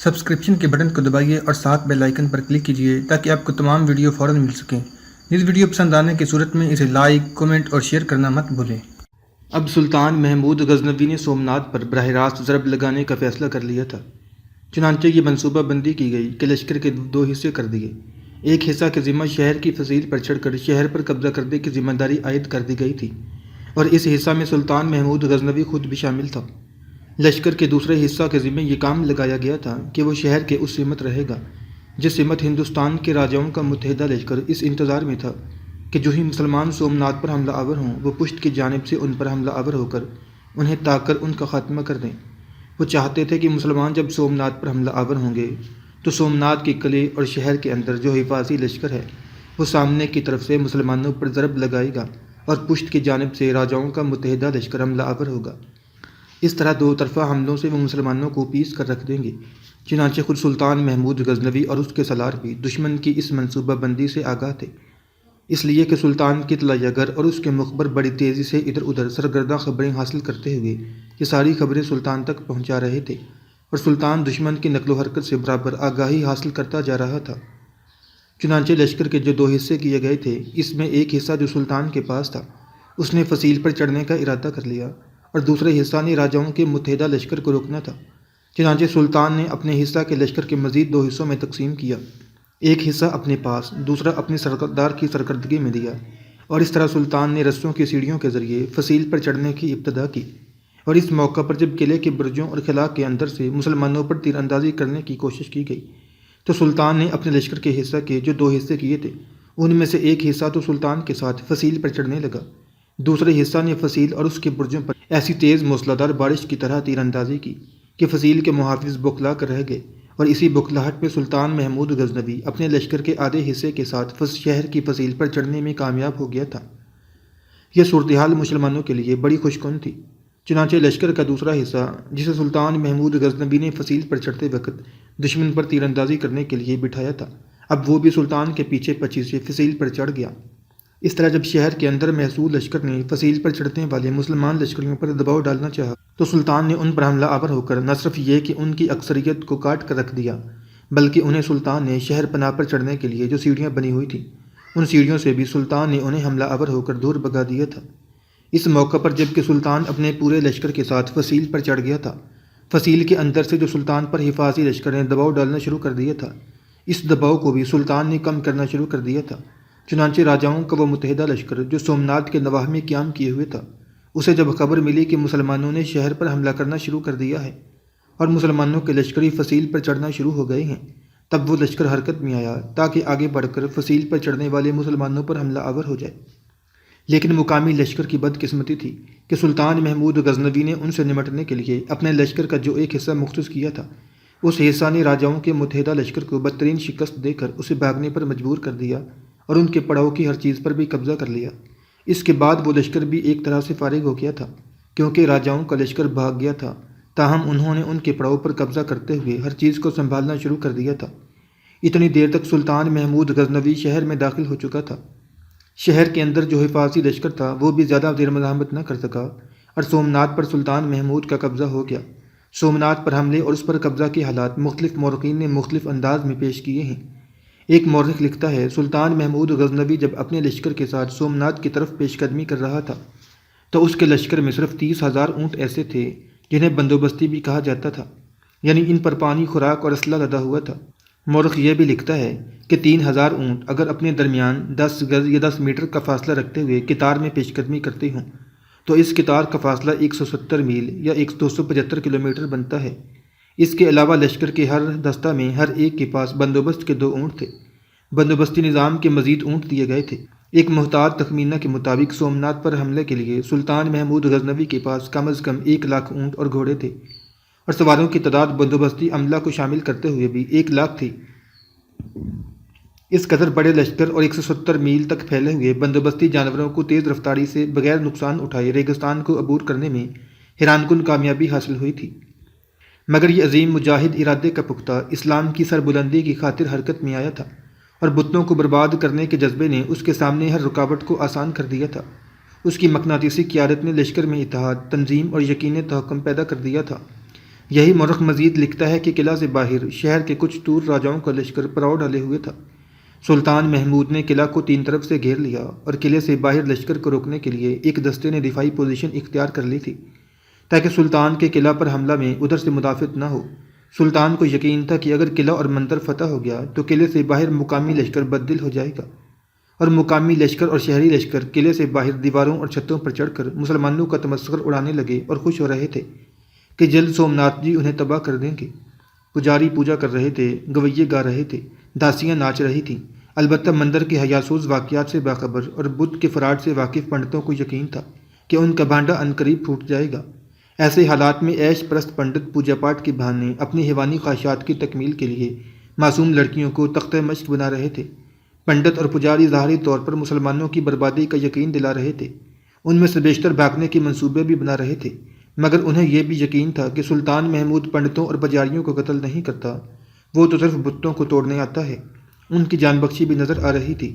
Subscription کے button کو دبائیے اور ساتھ بیل آئیکن پر کلک کیجیے تاکہ آپ کو تمام ویڈیو فوراً مل سکیں۔ اس ویڈیو پسند آنے کی صورت میں اسے لائک، کمنٹ اور شیئر کرنا مت بھولیں۔ اب سلطان محمود غزنوی نے سومناتھ پر براہ راست ضرب لگانے کا فیصلہ کر لیا تھا۔ چنانچہ یہ منصوبہ بندی کی گئی کہ لشکر کے دو حصے کر دیے۔ ایک حصہ کے ذمہ شہر کی فصیل پر چڑھ کر شہر پر قبضہ کرنے کی ذمہ داری عائد کر دی گئی تھی، اور اس حصہ میں سلطان محمود غزنوی خود بھی شامل تھا۔ لشکر کے دوسرے حصہ کے ذمہ یہ کام لگایا گیا تھا کہ وہ شہر کے اس سمت رہے گا جس سمت ہندوستان کے راجاؤں کا متحدہ لشکر اس انتظار میں تھا کہ جو ہی مسلمان سومناتھ پر حملہ آور ہوں وہ پشت کی جانب سے ان پر حملہ آور ہو کر انہیں طاق کر ان کا خاتمہ کر دیں۔ وہ چاہتے تھے کہ مسلمان جب سومناتھ پر حملہ آور ہوں گے تو سومناتھ کے قلعے اور شہر کے اندر جو حفاظتی لشکر ہے وہ سامنے کی طرف سے مسلمانوں پر ضرب لگائے گا اور پشت کی جانب سے راجاؤں کا متحدہ لشکر حملہ آور ہوگا۔ اس طرح دو طرفہ حملوں سے وہ مسلمانوں کو پیس کر رکھ دیں گے۔ چنانچہ خود سلطان محمود غزنوی اور اس کے سالار بھی دشمن کی اس منصوبہ بندی سے آگاہ تھے، اس لیے کہ سلطان کے طلایہ گر اور اس کے مخبر بڑی تیزی سے ادھر ادھر سرگردہ خبریں حاصل کرتے ہوئے یہ ساری خبریں سلطان تک پہنچا رہے تھے، اور سلطان دشمن کی نقل و حرکت سے برابر آگاہی حاصل کرتا جا رہا تھا۔ چنانچہ لشکر کے جو دو حصے کیے گئے تھے، اس میں ایک حصہ جو سلطان کے پاس تھا اس نے فصیل پر چڑھنے کا ارادہ کر لیا، اور دوسرے حصہ نے راجاؤں کے متحدہ لشکر کو روکنا تھا۔ چنانچہ سلطان نے اپنے حصہ کے لشکر کے مزید دو حصوں میں تقسیم کیا، ایک حصہ اپنے پاس، دوسرا اپنے سردار کی سرکردگی میں دیا، اور اس طرح سلطان نے رسوں کی سیڑھیوں کے ذریعے فصیل پر چڑھنے کی ابتدا کی۔ اور اس موقع پر جب قلعے کے برجوں اور خلا کے اندر سے مسلمانوں پر تیر اندازی کرنے کی کوشش کی گئی تو سلطان نے اپنے لشکر کے حصہ کے جو دو حصے کیے تھے ان میں سے ایک حصہ تو سلطان کے ساتھ فصیل پر چڑھنے لگا، دوسرے حصہ نے فصیل اور اس کے برجوں پر ایسی تیز موسلادھار بارش کی طرح تیر اندازی کی کہ فصیل کے محافظ بوکھلا کر رہ گئے، اور اسی بوکھلاہٹ میں سلطان محمود غزنوی اپنے لشکر کے آدھے حصے کے ساتھ شہر کی فصیل پر چڑھنے میں کامیاب ہو گیا تھا۔ یہ صورتحال مسلمانوں کے لیے بڑی خوش کن تھی۔ چنانچہ لشکر کا دوسرا حصہ جسے سلطان محمود غزنوی نے فصیل پر چڑھتے وقت دشمن پر تیر اندازی کرنے کے لیے بٹھایا تھا، اب وہ بھی سلطان کے پیچھے پچھی سے فصیل پر چڑھ گیا۔ اس طرح جب شہر کے اندر محصول لشکر نے فصیل پر چڑھنے والے مسلمان لشکریوں پر دباؤ ڈالنا چاہا تو سلطان نے ان پر حملہ آور ہو کر نہ صرف یہ کہ ان کی اکثریت کو کاٹ کر رکھ دیا، بلکہ انہیں سلطان نے شہر پناہ پر چڑھنے کے لیے جو سیڑھیاں بنی ہوئی تھیں ان سیڑھیوں سے بھی سلطان نے انہیں حملہ آور ہو کر دور بھگا دیا تھا۔ اس موقع پر جب کہ سلطان اپنے پورے لشکر کے ساتھ فصیل پر چڑھ گیا تھا، فصیل کے اندر سے جو سلطان پر حفاظی لشکر نے دباؤ ڈالنا شروع کر دیا تھا، اس دباؤ کو بھی سلطان نے کم کرنا شروع کر دیا تھا۔ چنانچہ راجاؤں کا وہ متحدہ لشکر جو سومناتھ کے نواح میں قیام کیے ہوئے تھا، اسے جب خبر ملی کہ مسلمانوں نے شہر پر حملہ کرنا شروع کر دیا ہے اور مسلمانوں کے لشکری فصیل پر چڑھنا شروع ہو گئے ہیں، تب وہ لشکر حرکت میں آیا تاکہ آگے بڑھ کر فصیل پر چڑھنے والے مسلمانوں پر حملہ آور ہو جائے۔ لیکن مقامی لشکر کی بدقسمتی تھی کہ سلطان محمود غزنوی نے ان سے نمٹنے کے لیے اپنے لشکر کا جو ایک حصہ مختص کیا تھا، اس حصہ نے راجاؤں کے متحدہ لشکر کو بدترین شکست دے کر اسے بھاگنے پر مجبور کر دیا اور ان کے پڑاؤ کی ہر چیز پر بھی قبضہ کر لیا۔ اس کے بعد وہ لشکر بھی ایک طرح سے فارغ ہو گیا تھا، کیونکہ راجاؤں کا لشکر بھاگ گیا تھا، تاہم انہوں نے ان کے پڑاؤ پر قبضہ کرتے ہوئے ہر چیز کو سنبھالنا شروع کر دیا تھا۔ اتنی دیر تک سلطان محمود غزنوی شہر میں داخل ہو چکا تھا۔ شہر کے اندر جو حفاظتی لشکر تھا وہ بھی زیادہ دیر مزاحمت نہ کر سکا اور سومناتھ پر سلطان محمود کا قبضہ ہو گیا۔ سومناتھ پر حملے اور اس پر قبضہ کے حالات مختلف مورخین نے مختلف انداز میں پیش کیے ہیں۔ ایک مورخ لکھتا ہے، سلطان محمود غزنوی جب اپنے لشکر کے ساتھ سومناتھ کی طرف پیش قدمی کر رہا تھا تو اس کے لشکر میں صرف 30,000 اونٹ ایسے تھے جنہیں بندوبستی بھی کہا جاتا تھا، یعنی ان پر پانی، خوراک اور اسلحہ لدا ہوا تھا۔ مورخ یہ بھی لکھتا ہے کہ 3,000 اونٹ اگر اپنے درمیان 10 گز یا 10 میٹر کا فاصلہ رکھتے ہوئے قطار میں پیش قدمی کرتے ہوں تو اس قطار کا فاصلہ 170 میل یا 275 کلومیٹر بنتا ہے۔ اس کے علاوہ لشکر کے ہر دستہ میں ہر ایک کے پاس بندوبست کے 2 اونٹ تھے۔ بندوبستی نظام کے مزید اونٹ دیے گئے تھے۔ ایک محتاط تخمینہ کے مطابق سومناتھ پر حملے کے لیے سلطان محمود غزنوی کے پاس کم از کم 1,00,000 اونٹ اور گھوڑے تھے، اور سواروں کی تعداد بندوبستی عملہ کو شامل کرتے ہوئے بھی 1,00,000 تھی۔ اس قدر بڑے لشکر اور 170 میل تک پھیلے ہوئے بندوبستی جانوروں کو تیز رفتاری سے بغیر نقصان اٹھائے ریگستان کو عبور کرنے میں حیران کن کامیابی حاصل ہوئی تھی۔ مگر یہ عظیم مجاہد ارادے کا پختہ اسلام کی سربلندی کی خاطر حرکت میں آیا تھا، اور بتوں کو برباد کرنے کے جذبے نے اس کے سامنے ہر رکاوٹ کو آسان کر دیا تھا۔ اس کی مقناطیسی قیادت نے لشکر میں اتحاد، تنظیم اور یقین تحکم پیدا کر دیا تھا۔ یہی مورخ مزید لکھتا ہے کہ قلعہ سے باہر شہر کے کچھ دور راجاؤں کا لشکر پڑاؤ ڈالے ہوئے تھا۔ سلطان محمود نے قلعہ کو 3 طرف سے گھیر لیا اور قلعے سے باہر لشکر کو روکنے کے لیے ایک دستے نے دفاعی پوزیشن اختیار کر لی تھی تاکہ سلطان کے قلعہ پر حملہ میں ادھر سے مدافعت نہ ہو۔ سلطان کو یقین تھا کہ اگر قلعہ اور مندر فتح ہو گیا تو قلعے سے باہر مقامی لشکر بددل ہو جائے گا، اور مقامی لشکر اور شہری لشکر قلعے سے باہر دیواروں اور چھتوں پر چڑھ کر مسلمانوں کا تمسخر اڑانے لگے اور خوش ہو رہے تھے کہ جلد سومناتھ جی انہیں تباہ کر دیں گے۔ پجاری پوجا کر رہے تھے، گویے گا رہے تھے، داسیاں ناچ رہی تھیں۔ البتہ مندر کے حیاسوز واقعات سے باخبر اور بدھ کے فراڈ سے واقف پنڈتوں کو یقین تھا کہ ان کا بھانڈا عنقریب پھوٹ جائے گا۔ ایسے حالات میں عیش پرست پنڈت پوجا پاٹ کے بہانے اپنی حیوانی خواہشات کی تکمیل کے لیے معصوم لڑکیوں کو تختہ مشق بنا رہے تھے۔ پنڈت اور پجاری ظاہری طور پر مسلمانوں کی بربادی کا یقین دلا رہے تھے، ان میں سے بیشتر بھاگنے کے منصوبے بھی بنا رہے تھے، مگر انہیں یہ بھی یقین تھا کہ سلطان محمود پنڈتوں اور پجاریوں کو قتل نہیں کرتا، وہ تو صرف بتوں کو توڑنے آتا ہے۔ ان کی جان بخشی بھی نظر آ رہی تھی،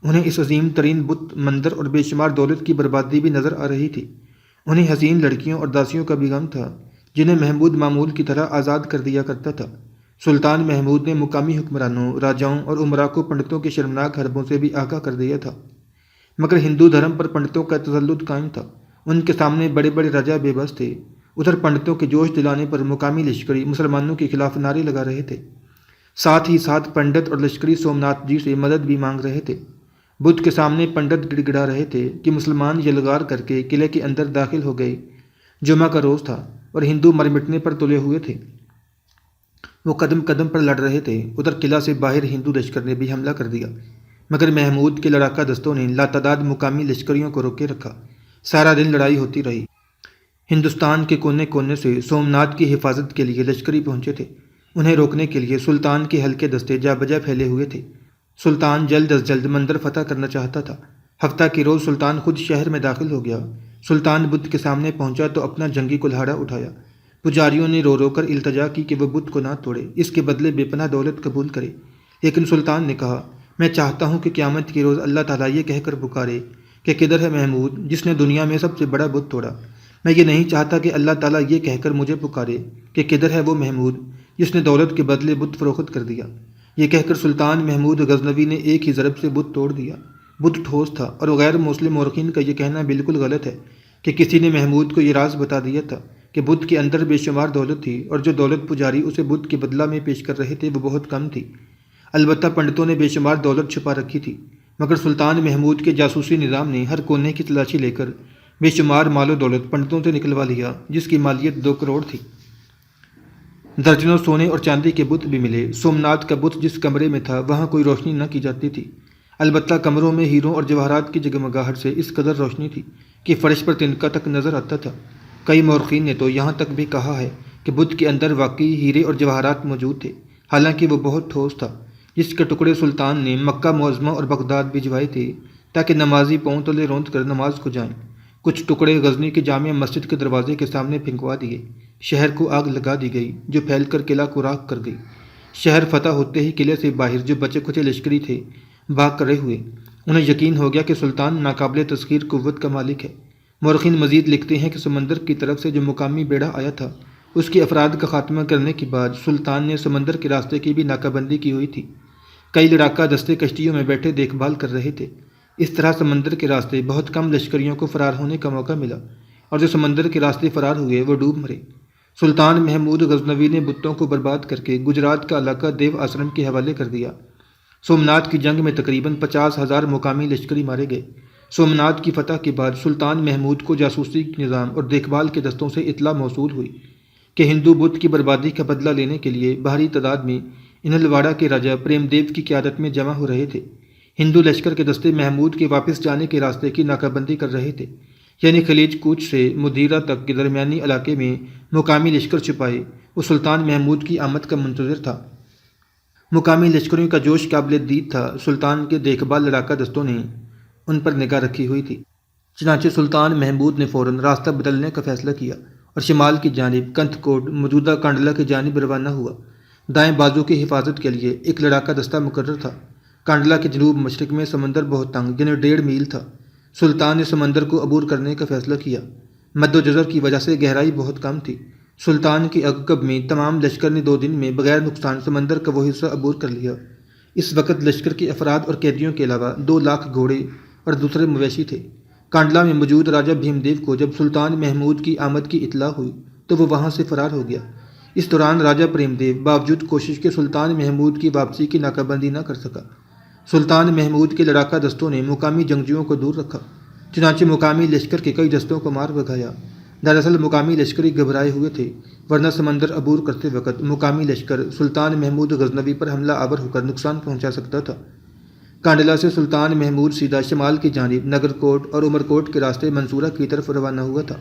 انہیں اس عظیم ترین بت مندر اور بے شمار دولت کی بربادی بھی نظر آ رہی تھی۔ انہیں حسین لڑکیوں اور داسیوں کا بھی غم تھا جنہیں محمود معمول کی طرح آزاد کر دیا کرتا تھا۔ سلطان محمود نے مقامی حکمرانوں، راجاؤں اور امراء کو پنڈتوں کے شرمناک حربوں سے بھی آگاہ کر دیا تھا، مگر ہندو دھرم پر پنڈتوں کا تسلط قائم تھا۔ ان کے سامنے بڑے بڑے راجا بے بس تھے۔ ادھر پنڈتوں کے جوش دلانے پر مقامی لشکری مسلمانوں کے خلاف نعرے لگا رہے تھے، ساتھ ہی ساتھ پنڈت اور لشکری سومناتھ جی سے مدد بھی مانگ رہے تھے۔ بدھ کے سامنے پنڈت گڑ گڑا رہے تھے کہ مسلمان یلغار کر کے قلعے کے اندر داخل ہو گئے۔ جمعہ کا روز تھا اور ہندو مر مٹنے پر تلے ہوئے تھے، وہ قدم قدم پر لڑ رہے تھے۔ ادھر قلعہ سے باہر ہندو لشکر نے بھی حملہ کر دیا، مگر محمود کے لڑاکا دستوں نے لاتعداد مقامی لشکریوں کو روکے رکھا۔ سارا دن لڑائی ہوتی رہی۔ ہندوستان کے کونے کونے سے سومناتھ کی حفاظت کے لیے لشکری پہنچے تھے۔ انہیں روکنے کے لیے سلطان کے ہلکے دستے جا بجا پھیلے ہوئے تھے۔ سلطان جلد از جلد مندر فتح کرنا چاہتا تھا۔ ہفتہ کے روز سلطان خود شہر میں داخل ہو گیا۔ سلطان بدھ کے سامنے پہنچا تو اپنا جنگی کلہاڑا اٹھایا۔ پجاریوں نے رو رو کر التجا کی کہ وہ بدھ کو نہ توڑے، اس کے بدلے بے پناہ دولت قبول کرے، لیکن سلطان نے کہا، میں چاہتا ہوں کہ قیامت کے روز اللہ تعالیٰ یہ کہہ کر پکارے کہ کدھر ہے محمود جس نے دنیا میں سب سے بڑا بت توڑا۔ میں یہ نہیں چاہتا کہ اللہ تعالیٰ یہ کہہ کر مجھے پکارے کہ کدھر ہے وہ محمود جس نے دولت کے بدلے بت فروخت کر دیا۔ یہ کہہ کر سلطان محمود غزنوی نے ایک ہی ضرب سے بت توڑ دیا۔ بت ٹھوس تھا اور غیر مسلم مورخین کا یہ کہنا بالکل غلط ہے کہ کسی نے محمود کو یہ راز بتا دیا تھا کہ بت کے اندر بے شمار دولت تھی اور جو دولت پجاری اسے بت کے بدلہ میں پیش کر رہے تھے وہ بہت کم تھی۔ البتہ پنڈتوں نے بے شمار دولت چھپا رکھی تھی، مگر سلطان محمود کے جاسوسی نظام نے ہر کونے کی تلاشی لے کر بے شمار مال و دولت پنڈتوں سے نکلوا لیا، جس کی مالیت 2 کروڑ تھی۔ درجنوں سونے اور چاندی کے بت بھی ملے۔ سومناتھ کا بت جس کمرے میں تھا وہاں کوئی روشنی نہ کی جاتی تھی، البتہ کمروں میں ہیروں اور جواہرات کی جگمگاہٹ سے اس قدر روشنی تھی کہ فرش پر تنکا تک نظر آتا تھا۔ کئی مورخین نے تو یہاں تک بھی کہا ہے کہ بت کے اندر واقعی ہیرے اور جواہرات موجود تھے، حالانکہ وہ بہت ٹھوس تھا، جس کے ٹکڑے سلطان نے مکہ معظمہ اور بغداد بھجوائے تھے تاکہ نمازی پاؤں تلے روند کر نماز کو جائیں۔ کچھ ٹکڑے غزنی کی جامع مسجد کے دروازے کے سامنے پھینکوا دیے۔ شہر کو آگ لگا دی گئی جو پھیل کر قلعہ کو راکھ کر گئی۔ شہر فتح ہوتے ہی قلعے سے باہر جو بچے کچے لشکری تھے بھاگ کرے ہوئے۔ انہیں یقین ہو گیا کہ سلطان ناقابل تسخیر قوت کا مالک ہے۔ مورخین مزید لکھتے ہیں کہ سمندر کی طرف سے جو مقامی بیڑا آیا تھا اس کے افراد کا خاتمہ کرنے کے بعد سلطان نے سمندر کے راستے کی بھی ناکہ بندی کی ہوئی تھی۔ کئی لڑاکا دستے کشتیوں میں بیٹھے دیکھ بھال کر رہے تھے۔ اس طرح سمندر کے راستے بہت کم لشکریوں کو فرار ہونے کا موقع ملا، اور جو سمندر کے راستے فرار ہوئے وہ ڈوب مرے۔ سلطان محمود غزنوی نے بتوں کو برباد کر کے گجرات کا علاقہ دیو آسرم کے حوالے کر دیا۔ سومناتھ کی جنگ میں تقریباً 50,000 مقامی لشکری مارے گئے۔ سومناتھ کی فتح کے بعد سلطان محمود کو جاسوسی نظام اور دیکھ بھال کے دستوں سے اطلاع موصول ہوئی کہ ہندو بدھ کی بربادی کا بدلہ لینے کے لیے بھاری تعداد میں انلواڑہ کے راجا پریم دیو کی قیادت میں جمع ہو رہے تھے۔ ہندو لشکر کے دستے محمود کے واپس جانے کے راستے کی ناکہ بندی کر رہے تھے، یعنی خلیج کوچ سے مدیرہ تک کے درمیانی علاقے میں مقامی لشکر چھپائے وہ سلطان محمود کی آمد کا منتظر تھا۔ مقامی لشکریوں کا جوش قابل دید تھا۔ سلطان کے دیکھ بھال لڑاکا دستوں نے ان پر نگاہ رکھی ہوئی تھی، چنانچہ سلطان محمود نے فوراً راستہ بدلنے کا فیصلہ کیا اور شمال کی جانب کنتھ کوٹ موجودہ کانڈلا کی جانب روانہ ہوا۔ دائیں بازو کی حفاظت کے لیے ایک لڑاکا دستہ مقرر تھا۔ کانڈلا کے جنوب مشرق میں سمندر بہت تنگ یعنی 1.5 میل تھا۔ سلطان نے سمندر کو عبور کرنے کا فیصلہ کیا۔ مد و جزر کی وجہ سے گہرائی بہت کم تھی۔ سلطان کے عقب میں تمام لشکر نے 2 دن میں بغیر نقصان سمندر کا وہ حصہ عبور کر لیا۔ اس وقت لشکر کے افراد اور قیدیوں کے علاوہ 2 لاکھ گھوڑے اور دوسرے مویشی تھے۔ کانڈلا میں موجود راجہ بھیم دیو کو جب سلطان محمود کی آمد کی اطلاع ہوئی تو وہ وہاں سے فرار ہو گیا۔ اس دوران راجہ پریم دیو باوجود کوشش کے سلطان محمود کی واپسی کی ناکہ بندی نہ کر سکا۔ سلطان محمود کے لڑاکا دستوں نے مقامی جنگجوؤں کو دور رکھا، چنانچہ مقامی لشکر کے کئی دستوں کو مار بھگایا۔ دراصل مقامی لشکری گھبرائے ہوئے تھے، ورنہ سمندر عبور کرتے وقت مقامی لشکر سلطان محمود غزنوی پر حملہ آور ہو کر نقصان پہنچا سکتا تھا۔ کانڈلا سے سلطان محمود سیدھا شمال کی جانب نگر کوٹ اور عمر کوٹ کے راستے منصورہ کی طرف روانہ ہوا تھا۔